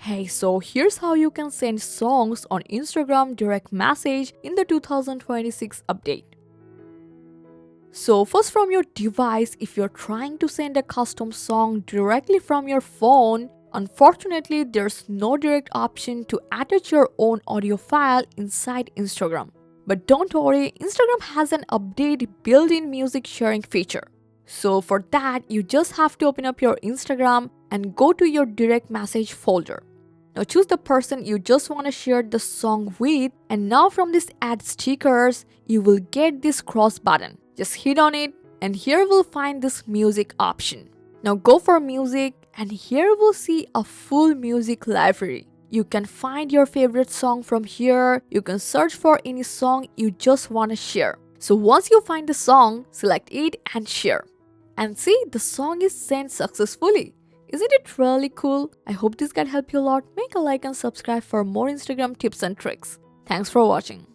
Hey, so here's how you can send songs on Instagram direct message in the 2026 update. So first, from your device, if you're trying to send a custom song directly from your phone, unfortunately there's no direct option to attach your own audio file inside Instagram. But don't worry, Instagram has an update built-in music sharing feature. So for that, you just have to open up your Instagram and go to your direct message folder. Now choose the person you just want to share the song with, and now from this add stickers, you will get this cross button. Just hit on it and here we'll find this music option. Now go for music and here we'll see a full music library. You can find your favorite song from here. You can search for any song you just want to share. So once you find the song, select it and share. And see, the song is sent successfully. Isn't it really cool? I hope this guide helped you a lot. Make a like and subscribe for more Instagram tips and tricks. Thanks for watching.